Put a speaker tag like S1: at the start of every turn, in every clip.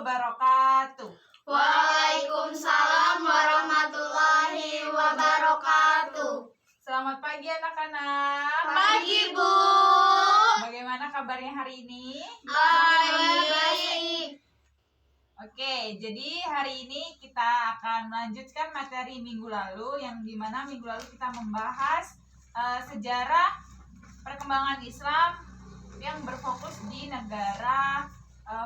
S1: wabarakatuh.
S2: Waalaikumsalam warahmatullahi wabarakatuh.
S1: Selamat pagi anak-anak.
S2: Pagi, Bu.
S1: Bagaimana kabarnya hari ini?
S2: Baik.
S1: Oke, jadi hari ini kita akan melanjutkan materi minggu lalu, yang dimana minggu lalu kita membahas sejarah perkembangan Islam yang berfokus di negara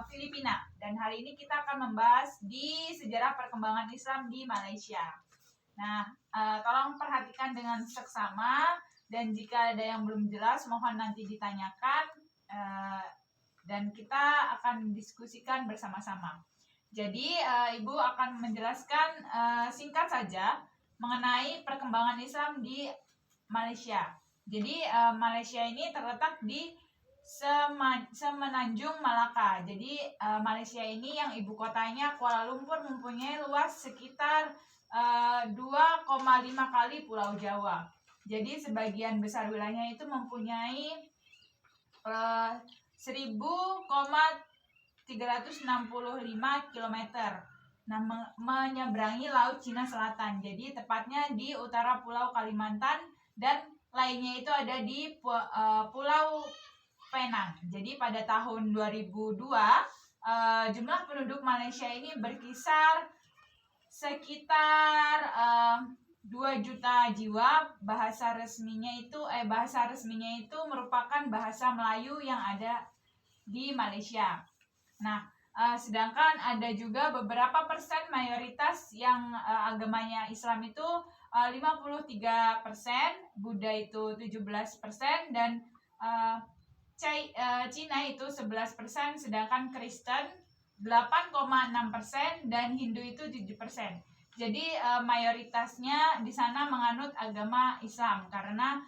S1: Filipina. Dan hari ini kita akan membahas di sejarah perkembangan Islam di Malaysia. Nah, tolong perhatikan dengan seksama, dan jika ada yang belum jelas mohon nanti ditanyakan, dan kita akan diskusikan bersama-sama. Jadi Ibu akan menjelaskan singkat saja mengenai perkembangan Islam di Malaysia. Jadi Malaysia ini terletak di Semenanjung Malaka. Jadi Malaysia ini yang ibu kotanya Kuala Lumpur mempunyai luas sekitar 2,5 kali Pulau Jawa. Jadi sebagian besar wilayahnya itu mempunyai 1.365 km. Nah, menyeberangi Laut Cina Selatan. Jadi tepatnya di utara Pulau Kalimantan, dan lainnya itu ada di Pulau Penang. Jadi pada tahun 2002 jumlah penduduk Malaysia ini berkisar sekitar 2 juta jiwa. Bahasa resminya itu merupakan bahasa Melayu yang ada di Malaysia. Nah, sedangkan ada juga beberapa persen mayoritas yang agamanya Islam itu 53%, Buddha itu 17%, dan Cina itu 11%, sedangkan Kristen 8,6%, dan Hindu itu 7%. Jadi mayoritasnya di sana menganut agama Islam karena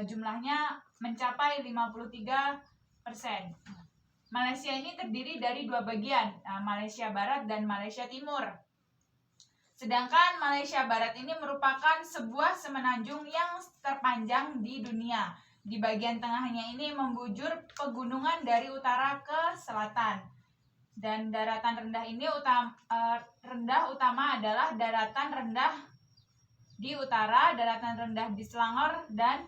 S1: jumlahnya mencapai 53%. Malaysia ini terdiri dari 2 bagian, Malaysia Barat dan Malaysia Timur. Sedangkan Malaysia Barat ini merupakan sebuah semenanjung yang terpanjang di dunia. Di bagian tengahnya ini membujur pegunungan dari utara ke selatan. Dan daratan rendah ini utama adalah daratan rendah di utara, daratan rendah di Selangor, dan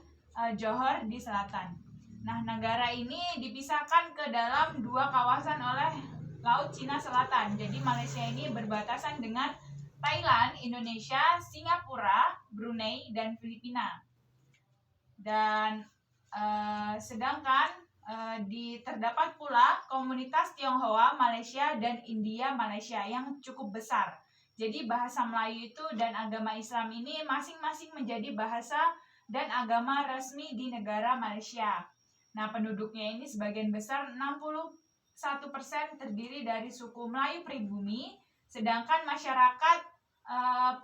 S1: Johor di selatan. Nah, negara ini dipisahkan ke dalam 2 kawasan oleh Laut Cina Selatan. Jadi Malaysia ini berbatasan dengan Thailand, Indonesia, Singapura, Brunei, dan Filipina. Dan sedangkan terdapat pula komunitas Tionghoa Malaysia dan India Malaysia yang cukup besar. Jadi bahasa Melayu itu dan agama Islam ini masing-masing menjadi bahasa dan agama resmi di negara Malaysia. Nah, penduduknya ini sebagian besar 61% terdiri dari suku Melayu pribumi, sedangkan masyarakat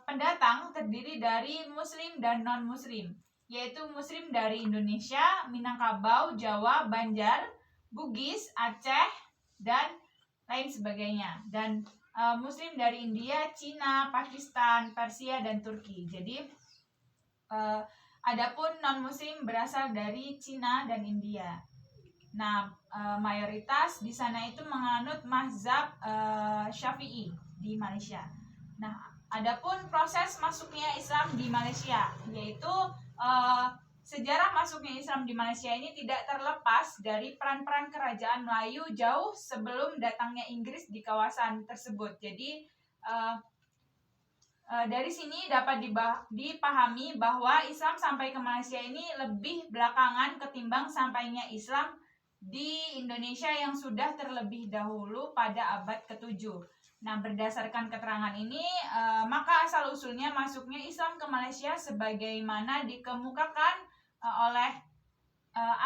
S1: pendatang terdiri dari Muslim dan non-Muslim, yaitu Muslim dari Indonesia, Minangkabau, Jawa, Banjar, Bugis, Aceh, dan lain sebagainya. Dan Muslim dari India, Cina, Pakistan, Persia, dan Turki. Jadi adapun non-Muslim berasal dari Cina dan India. Nah, mayoritas di sana itu menganut mazhab Syafi'i di Malaysia. Nah, adapun proses masuknya Islam di Malaysia, yaitu sejarah masuknya Islam di Malaysia ini tidak terlepas dari peran-peran kerajaan Melayu jauh sebelum datangnya Inggris di kawasan tersebut. Jadi dari sini dapat dipahami bahwa Islam sampai ke Malaysia ini lebih belakangan ketimbang sampainya Islam di Indonesia yang sudah terlebih dahulu pada abad ke-7. Nah, berdasarkan keterangan ini, maka asal-usulnya masuknya Islam ke Malaysia sebagaimana dikemukakan oleh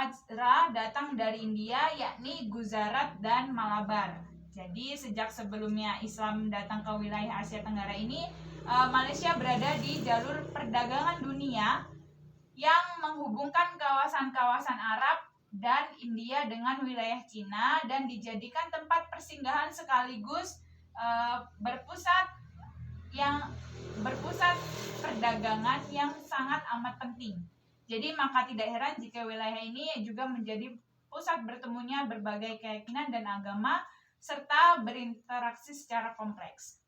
S1: Azra datang dari India, yakni Gujarat dan Malabar. Jadi sejak sebelumnya Islam datang ke wilayah Asia Tenggara ini, Malaysia berada di jalur perdagangan dunia yang menghubungkan kawasan-kawasan Arab dan India dengan wilayah Cina, dan dijadikan tempat persinggahan sekaligus berpusat perdagangan yang sangat amat penting. Jadi maka tidak heran jika wilayah ini juga menjadi pusat bertemunya berbagai keyakinan dan agama serta berinteraksi secara kompleks.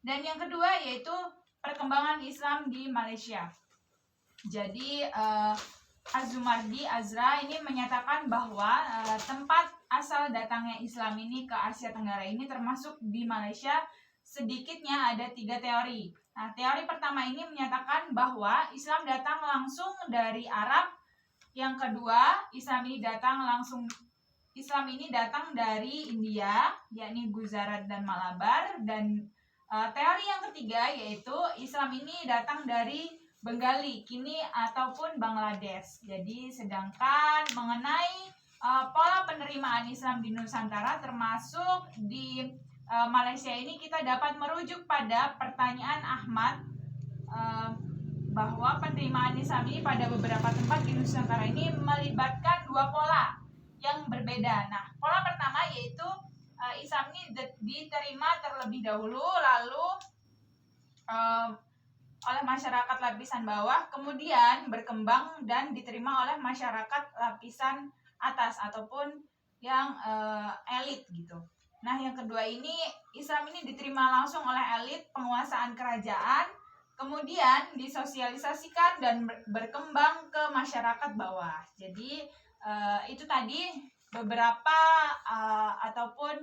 S1: Dan yang kedua yaitu perkembangan Islam di Malaysia. Jadi Az-Zumardi Azra ini menyatakan bahwa tempat asal datangnya Islam ini ke Asia Tenggara ini termasuk di Malaysia sedikitnya ada 3 teori. Nah, teori pertama ini menyatakan bahwa Islam datang langsung dari Arab. Yang kedua, Islam ini datang dari India, yakni Gujarat dan Malabar. Dan teori yang ketiga yaitu Islam ini datang dari Bengali kini ataupun Bangladesh. Jadi sedangkan mengenai pola penerimaan Islam di Nusantara termasuk di Malaysia ini kita dapat merujuk pada pertanyaan Ahmad bahwa penerimaan Islam ini pada beberapa tempat di Nusantara ini melibatkan 2 pola yang berbeda. Nah, pola pertama yaitu Islam ini diterima terlebih dahulu lalu oleh masyarakat lapisan bawah, kemudian berkembang dan diterima oleh masyarakat lapisan atas ataupun yang elit gitu. Nah, yang kedua ini Islam ini diterima langsung oleh elit penguasaan kerajaan, kemudian disosialisasikan dan berkembang ke masyarakat bawah. Jadi itu tadi beberapa ataupun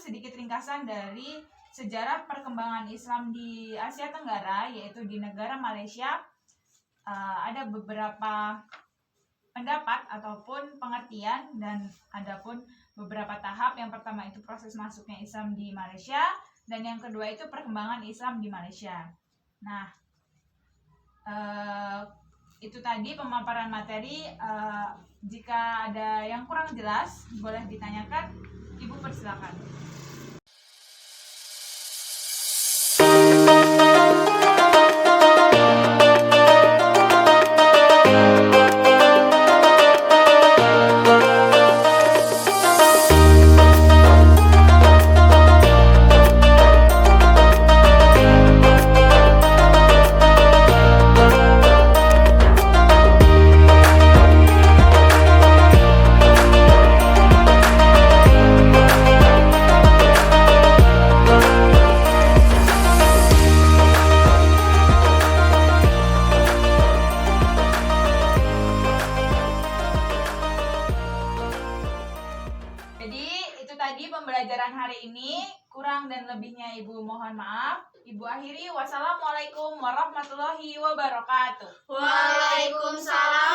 S1: sedikit ringkasan dari sejarah perkembangan Islam di Asia Tenggara, yaitu di negara Malaysia. Ada beberapa pendapat ataupun pengertian dan adapun beberapa tahap. Yang pertama itu proses masuknya Islam di Malaysia, dan yang kedua itu perkembangan Islam di Malaysia. Nah, itu tadi pemaparan materi. Jika ada yang kurang jelas boleh ditanyakan. Ibu persilakan. Pembelajaran hari ini, kurang dan lebihnya Ibu mohon maaf. Ibu akhiri, wassalamualaikum warahmatullahi wabarakatuh.
S2: Waalaikumsalam